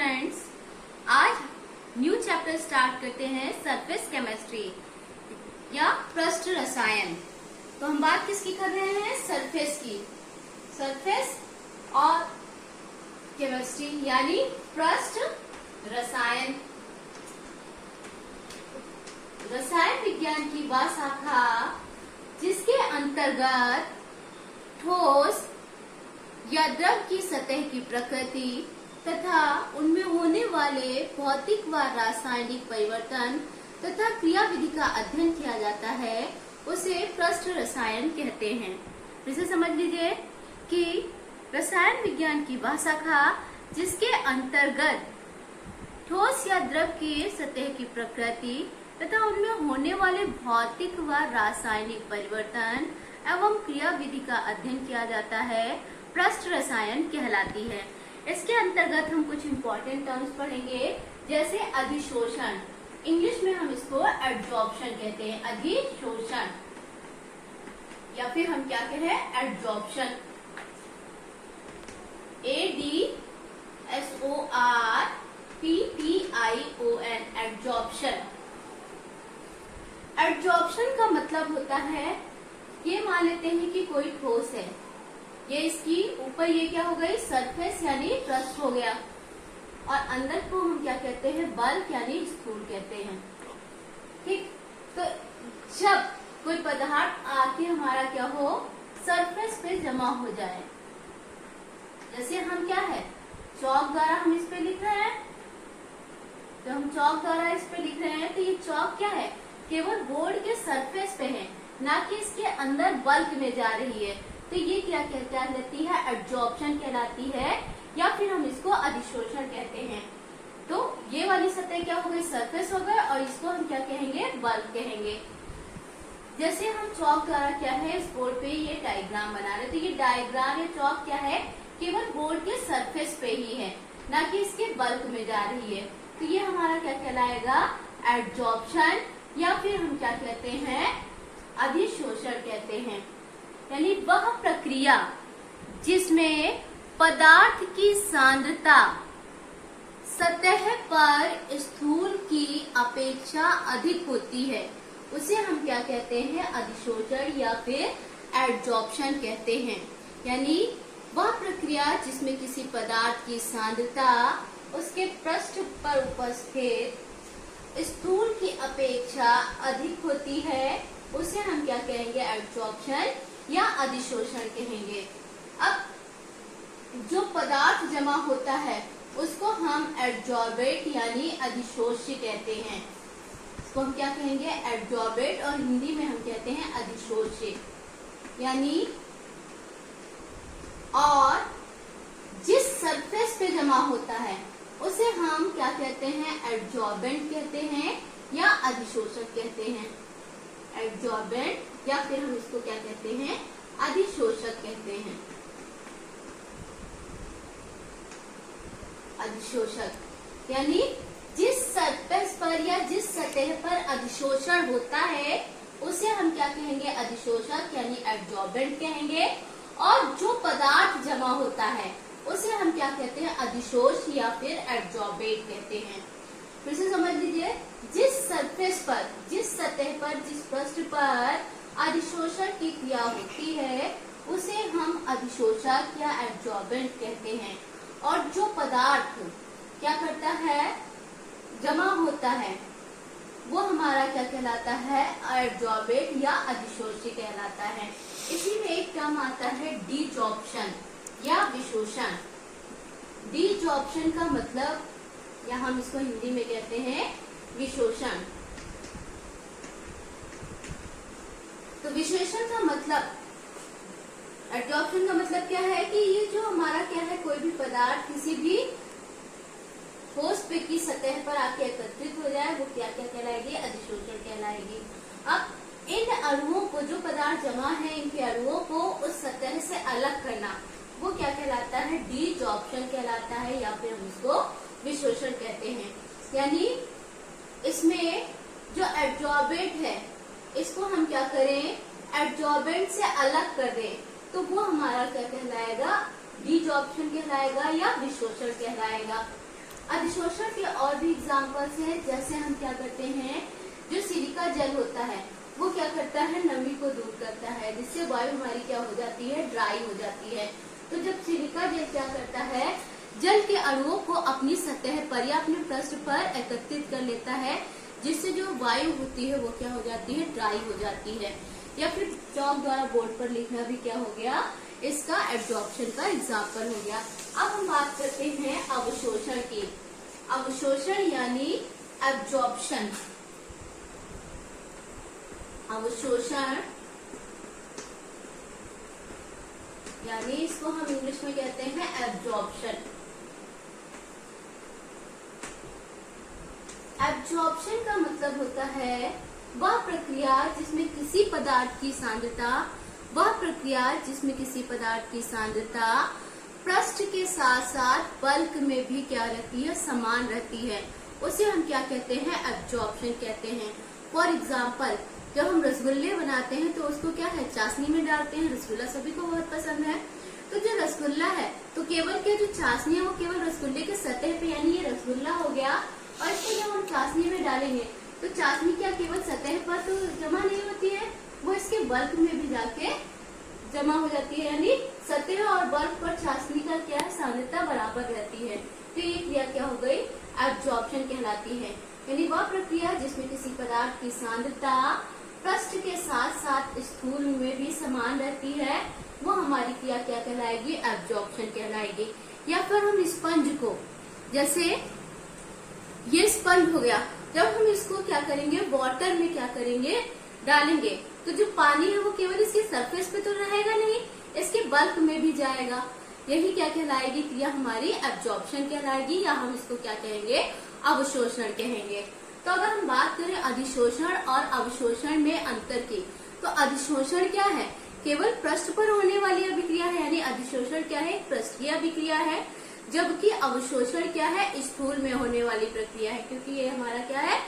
Friends, आज new chapter start करते हैं सरफेस केमिस्ट्री या पृष्ठ रसायन। तो हम बात किसकी कर रहे हैं? सरफेस की। सरफेस और केमिस्ट्री यानी पृष्ठ रसायन। रसायन विज्ञान की वह शाखा जिसके अंतर्गत ठोस या द्रव की सतह की प्रकृति तथा उनमें होने वाले भौतिक व रासायनिक परिवर्तन तथा क्रियाविधि का अध्ययन किया जाता है, उसे पृष्ठ रसायन कहते हैं। इसे समझ लीजिए कि रसायन विज्ञान की वह शाखा जिसके अंतर्गत ठोस या द्रव की सतह की प्रकृति तथा उनमें होने वाले भौतिक व रासायनिक परिवर्तन एवं क्रियाविधि का अध्ययन किया जाता है, पृष्ठ रसायन कहलाती है। इसके अंतर्गत हम कुछ इम्पोर्टेंट टर्म्स पढ़ेंगे, जैसे अधिशोषण। इंग्लिश में हम इसको एड्जॉर्प्शन कहते हैं, अधिशोषण, या फिर हम क्या कहें? एड्जॉर्प्शन। ADSORPTION, adsorption. एड्जॉर्प्शन का मतलब होता है, ये मान लेते हैं कि कोई ठोस है, ये इसकी ऊपर ये क्या हो गई? सरफेस यानी पृष्ठ हो गया, और अंदर को हम क्या कहते हैं? बल्क यानी स्थूल कहते हैं। ठीक, तो जब कोई पदार्थ आके हमारा क्या हो? सरफेस पे जमा हो जाए, जैसे हम क्या है? चौक द्वारा हम इस पे लिख रहे हैं, तो हम चौक द्वारा इस पे लिख रहे हैं, तो ये चौक क्या है? केवल बोर्ड के सरफेस पे है, ना कि इसके अंदर बल्क में जा रही है। तो ये क्या कहलाती है? एड्जॉर्प्शन कहलाती है, या फिर हम इसको अधिशोषण कहते हैं। तो ये वाली सतह क्या हो गई? सरफेस हो गए, और इसको हम क्या कहेंगे? बल्क कहेंगे। जैसे हम चौक द्वारा क्या है, इस बोर्ड पे ये डायग्राम बना रहे, तो ये डायग्राम या चौक क्या है? केवल बोर्ड के सरफेस पे ही है, ना कि इसके बल्क में जा रही है। तो ये हमारा क्या कहलाएगा? एड्जॉर्प्शन, या फिर हम क्या कहते हैं? अधिशोषण कहते हैं। यानी वह प्रक्रिया जिसमें पदार्थ की सांद्रता सतह पर स्थूल की अपेक्षा अधिक होती है, उसे हम क्या कहते हैं? अधिशोषण या फिर एड्जॉर्प्शन कहते हैं। यानी वह प्रक्रिया जिसमें किसी पदार्थ की सांद्रता उसके पृष्ठ पर उपस्थित स्थूल की अपेक्षा अधिक होती है, उसे हम क्या कहेंगे? एड्जॉर्प्शन या अधिशोषण कहेंगे। अब जो पदार्थ जमा होता है उसको हम एड्जॉर्बेट यानी अधिशोष्य कहते हैं। इसको हम क्या कहेंगे? एड्जॉर्बेट, और हिंदी में हम कहते हैं अधिशोष्य। यानी और जिस सरफेस पे जमा होता है उसे हम क्या कहते हैं? एड्जॉर्बेंट कहते हैं या अधिशोषक कहते हैं। एड्जॉर्बेंट, या फिर हम इसको क्या कहते हैं? अधिशोषक कहते हैं। अधिशोषक यानी जिस सरफेस पर या जिस सतह पर अधिशोषण होता है उसे हम क्या कहेंगे? अधिशोषक यानी एड्जॉर्बेंट कहेंगे। और जो पदार्थ जमा होता है उसे हम क्या कहते हैं? अधिशोष या फिर एड्जॉर्बेट कहते हैं। फिर से समझ लीजिए, जिस सरफेस पर, जिस सतह पर, जिस पृष्ठ पर अधिशोषण की क्रिया होती है उसे हम अधिशोषक या एड्जॉर्बेंट कहते हैं। और जो पदार्थ क्या करता है? जमा होता है, वो हमारा क्या कहलाता है? एड्जॉर्बेट या अधिशोष्य कहलाता है। इसी में एक टर्म आता है डिजॉर्प्शन या विशोषण। डिजॉर्प्शन का मतलब, या हम इसको हिंदी में कहते हैं विशोषण। तो विशोषण का मतलब, एड्जॉर्प्शन का मतलब क्या है कि ये जो हमारा क्या है? कोई भी पदार्थ किसी भी ठोस पे की सतह पर आके एकत्रित हो जाए, वो क्या क्या कहलाएगी? अधिशोषण कहलाएगी। अब इन अणुओं को, जो पदार्थ जमा है, इनके अणुओं को उस सतह से अलग करना, वो क्या कहलाता है? डिजॉर्प्शन कहलाता है, या फिर हम इसको विशोषण कहते हैं। यानी इसमें जो एड्जॉर्बेट है इसको हम क्या करें? एड्जॉर्बेंट से अलग कर दें, तो वो हमारा क्या कहलाएगा? डिजॉर्प्शन कहलाएगा या विशोषण कहलाएगा। अधिशोषण के और भी एग्जाम्पल्स हैं, जैसे हम क्या करते हैं, जो सिलिका जेल होता है वो क्या करता है, नमी को दूर करता है, जिससे वायु हमारी क्या हो जाती है, ड्राई हो जाती है। तो जब सिलिका जेल क्या करता है, जल के अणुओं को अपनी सतह पर या अपने पृष्ठ पर एकत्रित कर लेता है, जिससे जो वायु होती है वो क्या हो जाती है, ड्राई हो जाती है। या फिर चौक द्वारा बोर्ड पर लिखना भी क्या हो गया, इसका एब्जॉर्प्शन का एग्जाम्पल हो गया। अब हम बात करते हैं अवशोषण की। अवशोषण यानी एब्जॉर्प्शन। अवशोषण यानी इसको हम इंग्लिश में कहते हैं एब्जॉर्प्शन। एब्जॉर्प्शन का मतलब होता है वह प्रक्रिया जिसमें किसी पदार्थ की सांद्रता पृष्ठ के साथ साथ बल्क में भी क्या रहती है, समान रहती है, उसे हम क्या कहते हैं, एब्जॉर्प्शन कहते हैं। फॉर एग्जाम्पल, जब हम रसगुल्ले बनाते हैं तो उसको क्या है, चाशनी में डालते हैं। रसगुल्ला सभी को बहुत पसंद है। तो जो रसगुल्ला है तो केवल क्या, जो चाशनी है वो केवल रसगुल्ले के सतह पे, यानी ये रसगुल्ला हो गया, और इसको जब हम चाशनी में डालेंगे तो चाशनी क्या केवल सतह पर तो जमा नहीं होती है, वो इसके बल्क में भी जाके जमा हो जाती है, यानी सतह और बल्क पर चाशनी का क्या है, सांद्रता बराबर रहती है। तो ये क्रिया क्या हो गई, एब्जॉर्प्शन कहलाती है। यानी वह प्रक्रिया जिसमें किसी पदार्थ की सांद्रता पृष्ठ के साथ साथ स्थूल में भी समान रहती है, वो हमारी क्रिया क्या कहलाएगी, एब्जॉर्प्शन कहलाएगी। या फिर हम स्पंज को, जैसे ये स्पंज हो गया, जब हम इसको क्या करेंगे, वाटर में क्या करेंगे, डालेंगे, तो जो पानी है वो केवल इसके सरफेस पे तो रहेगा नहीं, इसके बल्क में भी जाएगा। यही क्या कहलाएगी, क्रिया हमारी एब्जॉर्प्शन कहलाएगी, या हम इसको क्या कहेंगे, अवशोषण कहेंगे। तो अगर हम बात करें अधिशोषण और अवशोषण में अंतर की, तो अधिशोषण क्या है, केवल पृष्ठ पर होने वाली अभिक्रिया है, यानी अधिशोषण क्या है, पृष्ठीय अभिक्रिया है, जबकि अवशोषण क्या है, स्थूल में होने वाली प्रक्रिया है, क्योंकि ये हमारा क्या है,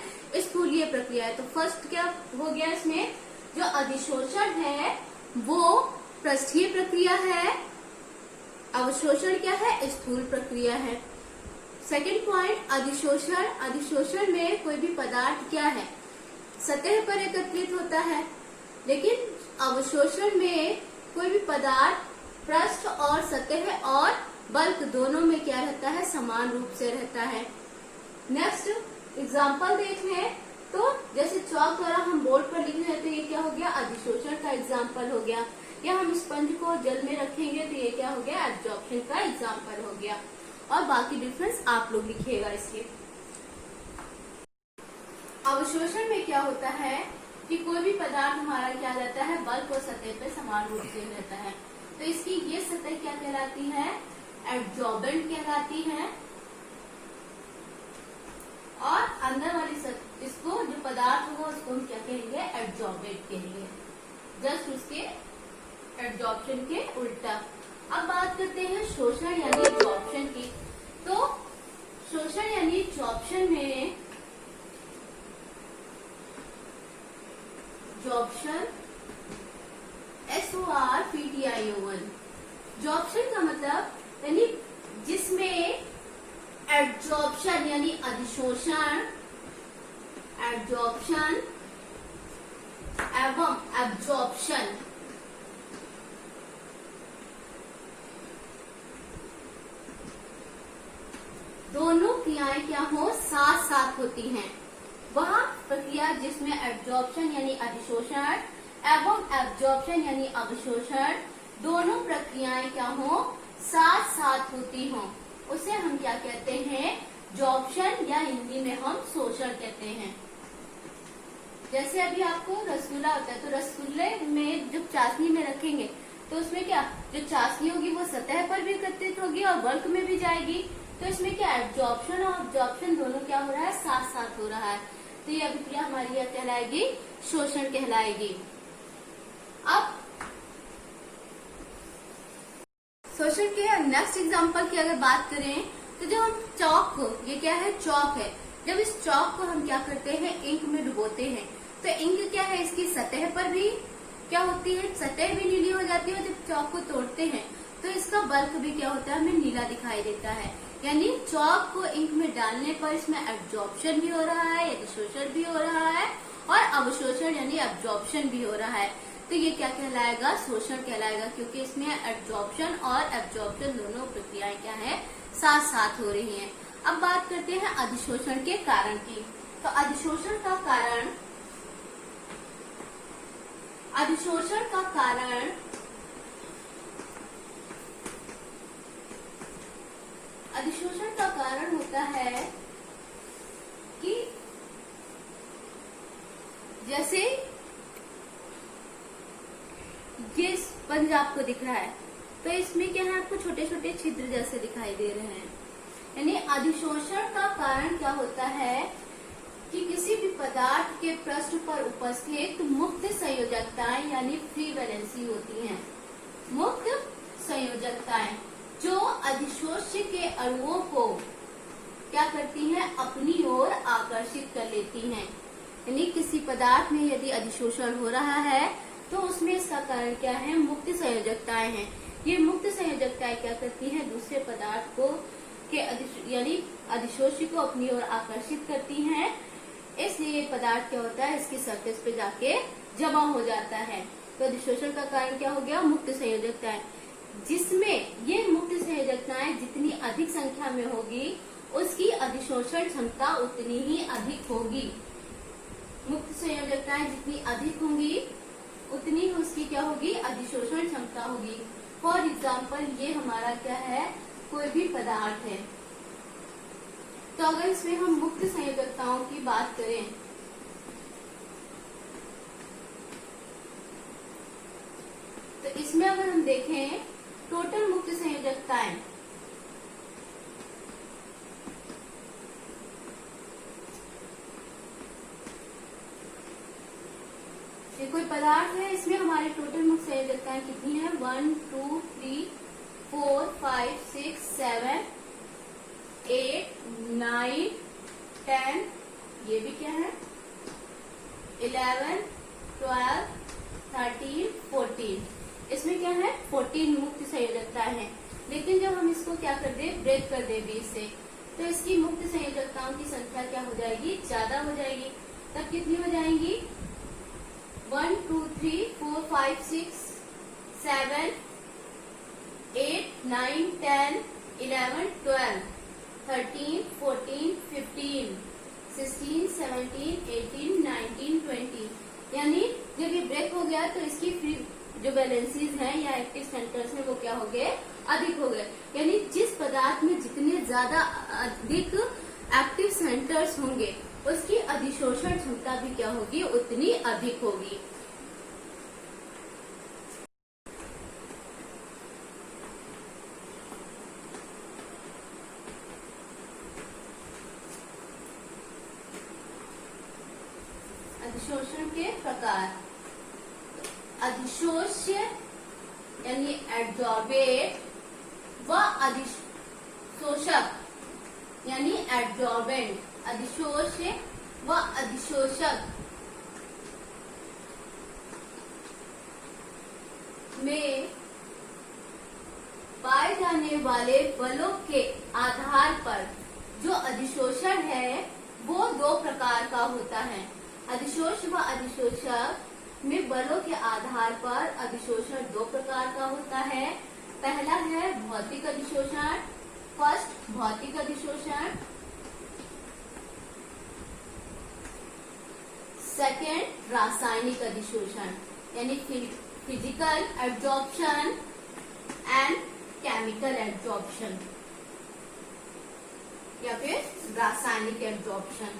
स्थूलीय प्रक्रिया है। तो फर्स्ट क्या हो गया, इसमें जो अधिशोषण है वो पृष्ठीय प्रक्रिया है, अवशोषण क्या है, स्थूल प्रक्रिया है। सेकंड पॉइंट, अधिशोषण में कोई भी पदार्थ क्या है, सतह पर एकत्रित होता है, लेकिन अवशोषण में कोई भी पदार्थ पृष्ठ और सतह और बल्क दोनों में क्या रहता है, समान रूप से रहता है। नेक्स्ट एग्जाम्पल देख लें, तो जैसे चौक द्वारा हम बोर्ड पर लिख रहे हैं, तो ये क्या हो गया, अधिशोषण का एग्जाम्पल हो गया। या हम स्पंज को जल में रखेंगे तो ये क्या हो गया, एब्जॉर्प्शन का एग्जाम्पल हो गया। और बाकी डिफरेंस आप लोग लिखिएगा इसके। अवशोषण में क्या होता है कि कोई भी पदार्थ हमारा क्या रहता है, बल्क और सतह पे समान रूप से रहता है, तो इसकी ये सतह क्या कहलाती है, एब्जॉर्बेंट कहलाती है, और अंदर वाली सतह, इसको जो पदार्थ होगा उसको हम क्या कहेंगे, एब्जॉर्बेंट कहेंगे, जस्ट उसके एब्जॉर्प्शन के उल्टा। अब बात करते हैं शोषण यानी एब्जॉर्प्शन की। तो शोषण यानी एब्जॉर्प्शन में, एब्जॉर्प्शन SORPTION, एब्जॉर्प्शन का मतलब यानी जिसमें एब्जॉर्प्शन यानी अधिशोषण, एब्जॉर्प्शन एवं एब्जॉर्प्शन दोनों क्रियाएं क्या हो, साथ साथ होती हैं। वह प्रक्रिया जिसमें एब्जॉर्प्शन यानी अधिशोषण एवं एब्जॉर्प्शन यानी अवशोषण दोनों प्रक्रियाएं क्या हो, साथ साथ होती हों, उसे हम क्या कहते हैं, एब्जॉर्प्शन, या हिंदी में हम शोषण कहते हैं। जैसे अभी आपको रसगुल्ला होता है, तो रसगुल्ले में जब चाशनी में रखेंगे तो उसमें क्या, जो चाशनी होगी वो सतह पर भी एकत्रित होगी और बल्क में भी जाएगी, तो इसमें क्या, एब्जॉर्प्शन और एब्जॉर्प्शन दोनों क्या हो रहा है, साथ साथ हो रहा है। तो ये अभिक्रिया हमारी क्या कहलाएगी, शोषण कहलाएगी। अब शोषण के नेक्स्ट एग्जांपल की अगर बात करें, तो जो हम चौक को, ये क्या है, चौक है, जब इस चौक को हम क्या करते हैं, इंक में डुबोते हैं, तो इंक क्या है, इसकी सतह पर भी क्या होती है, सतह भी नीली हो जाती है, और जब चौक को तोड़ते हैं तो इसका बल्क भी क्या होता है, हमें नीला दिखाई देता है। यानी चौक को इंक में डालने पर इसमें एब्जॉर्प्शन भी हो रहा है, अधिशोषण भी हो रहा है, और अवशोषण यानी एब्जॉर्प्शन भी हो रहा है। तो ये क्या कहलाएगा? शोषण कहलाएगा, क्योंकि इसमें एब्जॉर्प्शन और एब्जॉर्प्शन दोनों प्रक्रियाएं क्या है? साथ साथ हो रही हैं। अब बात करते हैं अधिशोषण के कारण की। तो अधिशोषण का कारण होता है कि जैसे ये स्पंज आपको दिख रहा है, तो इसमें क्या है? आपको छोटे छोटे छिद्र जैसे दिखाई दे रहे हैं। यानी अधिशोषण का कारण क्या होता है कि किसी भी पदार्थ के पृष्ठ पर उपस्थित मुक्त संयोजकताएं यानी फ्री वैलेंसी होती हैं। मुक्त संयोजकताएं जो अधिशोष्य के अणुओं को क्या करती हैं? अपनी ओर आकर्षित कर लेती हैं। यानी किसी पदार्थ में यदि अधिशोषण हो रहा है तो उसमें इसका कारण क्या है? मुक्त संयोजकताएं हैं। ये मुक्त संयोजकताएं क्या करती हैं? दूसरे पदार्थ को यानी अधिशोष्य को अपनी ओर आकर्षित करती हैं। इसलिए पदार्थ क्या होता है? इसकी सरफेस पे जाके जमा हो जाता है। तो अधिशोषण का कारण क्या हो गया? मुक्त संयोजकताएं, जिसमें ये मुक्त संयोजकताएं जितनी अधिक संख्या में होगी उसकी अधिशोषण क्षमता उतनी ही अधिक होगी। मुक्त संयोजकताएं जितनी अधिक होंगी उतनी ही उसकी क्या होगी? अधिशोषण क्षमता होगी। फॉर एग्जाम्पल ये हमारा क्या है? कोई भी पदार्थ है, तो अगर इसमें हम मुक्त संयोजकताओं की बात करें तो इसमें अगर हम देखें टोटल मुक्त संयोजकताएं ये कोई पदार्थ है, इसमें हमारे टोटल मुक्त संयोजकताएं कितनी है? 1 2 3 4 5 6 7 8 9 10, ये भी क्या है? 11 12 13 14। इसमें क्या है? 14 मुक्त संयोजकताएं हैं। लेकिन जब हम इसको क्या कर दे? ब्रेक कर दे बीच से, तो इसकी मुक्त संयोजकताओं की संख्या क्या हो जाएगी? ज्यादा हो जाएगी। तब कितनी हो जाएंगी? 1 2 3 4 5 6 7 8 9 10 11 12 13 14 15 16 17 18 19 20। यानी जब ये ब्रेक हो गया तो इसकी फ्री जो वैलेंसीज हैं या एक्टिव सेंटर्स हैं वो क्या हो गए? अधिक हो गए। यानी जिस पदार्थ में जितने ज्यादा अधिक एक्टिव सेंटर्स होंगे उसकी अधिशोषण क्षमता भी क्या होगी? उतनी अधिक होगी। अधिशोषण के प्रकार। अधिशोष्य यानी एड्जॉर्बेट व अधिशोषक यानी एड्जॉर्बेंट। अधिशोष्य व अधिशोषक में पाए जाने वाले बलों के आधार पर जो अधिशोषण है वो 2 प्रकार का होता है। अधिशोष व अधिशोषक में बलों के आधार पर अधिशोषण 2 प्रकार का होता है। पहला है भौतिक अधिशोषण। फर्स्ट भौतिक अधिशोषण, सेकेंड रासायनिक अधिशोषण यानी physical absorption and chemical absorption या फिर रासायनिक एब्जॉर्प्शन,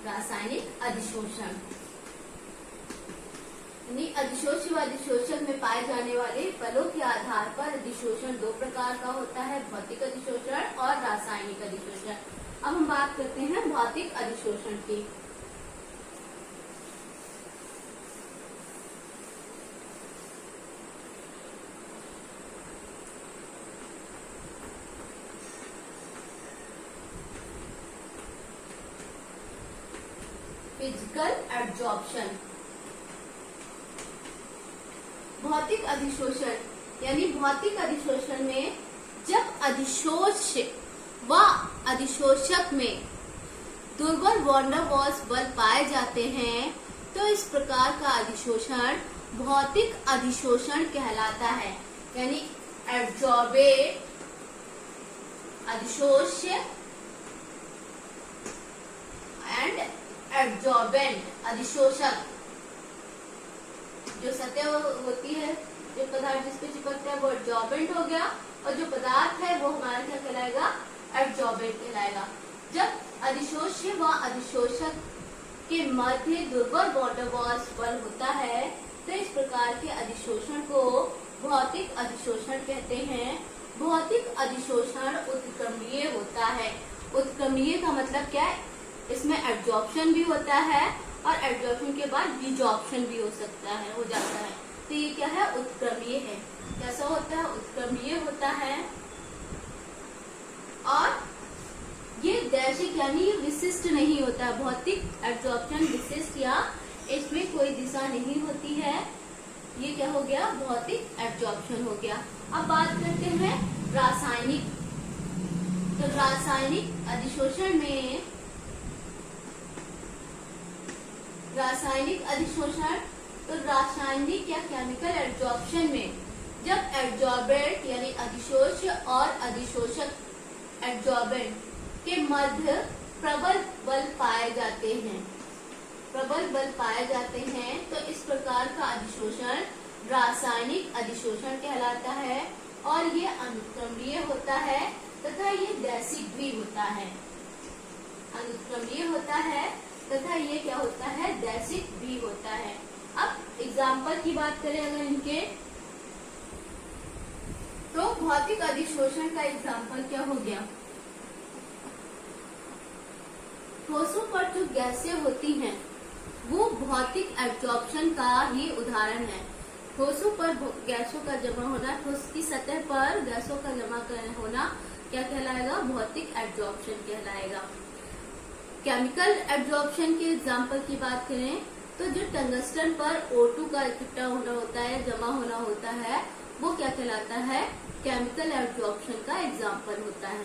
रासायनिक अधिशोषण। अधिशोष व अधिशोषक में पाए जाने वाले बलों के आधार पर अधिशोषण 2 प्रकार का होता है, भौतिक अधिशोषण और रासायनिक अधिशोषण। अब हम बात करते हैं भौतिक अधिशोषण की। Physical absorption. भौतिक अधिशोषण यानी भौतिक अधिशोषण में जब अधिशोष्य व अधिशोषक में दुर्बल वॉन डेर वाल्स बल पाए जाते हैं तो इस प्रकार का अधिशोषण भौतिक अधिशोषण कहलाता है। यानी एड्जॉर्बेट अधिशोष्य एंड एड्जॉर्बेंट अधिशोषक। जो सतह होती है, जो पदार्थ जिस पे चिपकता है वो एड्जॉर्बेंट हो गया, और जो पदार्थ है वो हमारा क्या कहलाएगा, एड्जॉर्बेंट कहलाएगा। जब अधिशोष्य व अधिशोषक के मध्य दुर्बल वॉन डेर वाल्स बल होता है तो इस प्रकार के अधिशोषण को भौतिक अधिशोषण कहते हैं। भौतिक अधिशोषण उत्क्रमणीय होता है। उत्क्रमणीय का मतलब क्या है, इसमें एब्जॉर्प्शन भी होता है और एब्जॉर्प्शन के बाद डिजॉर्प्शन भी हो सकता है, हो जाता है। तो ये क्या है, उत्क्रमणीय है। कैसा होता है, उत्क्रमणीय होता है। और ये दैशिक यानी ये विशिष्ट नहीं होता है। भौतिक एब्जॉर्प्शन विशिष्ट या इसमें कोई दिशा नहीं होती है। ये क्या हो गया, भौतिक एब्जॉर्प्शन हो गया। अब बात करते हैं रासायनिक। तो रासायनिक अधिशोषण में, रासायनिक अधिशोषण तो रासायनिक या केमिकल एब्जॉर्प्शन में जब एब्जॉर्बेंट यानी अधिशोष्य और अधिशोषक एब्जॉर्बेंट के मध्य प्रबल बल पाए जाते हैं, प्रबल बल पाए जाते हैं तो इस प्रकार का अधिशोषण रासायनिक अधिशोषण कहलाता है। और ये अनुक्रमणीय होता है तथा ये दैशिक भी होता है। अनुक्रमणीय होता है तथा ये क्या होता है, दैशिक भी होता है। अब एग्जाम्पल की बात करें अगर इनके, तो भौतिक अधिशोषण का एग्जाम्पल क्या हो गया, ठोसों पर जो गैसें होती हैं वो भौतिक एब्जॉर्प्शन का ही उदाहरण है। ठोसों पर गैसों का जमा होना, ठोस की सतह पर गैसों का जमा होना क्या कहलाएगा, भौतिक एब्जॉर्प्शन कहलाएगा। केमिकल एब्जॉर्प्शन के एग्जाम्पल की बात करें तो जो टंगस्टन पर O2 का इकट्ठा होना होता है, जमा होना होता है, वो क्या कहलाता है, केमिकल एब्जॉर्प्शन का एग्जाम्पल होता है।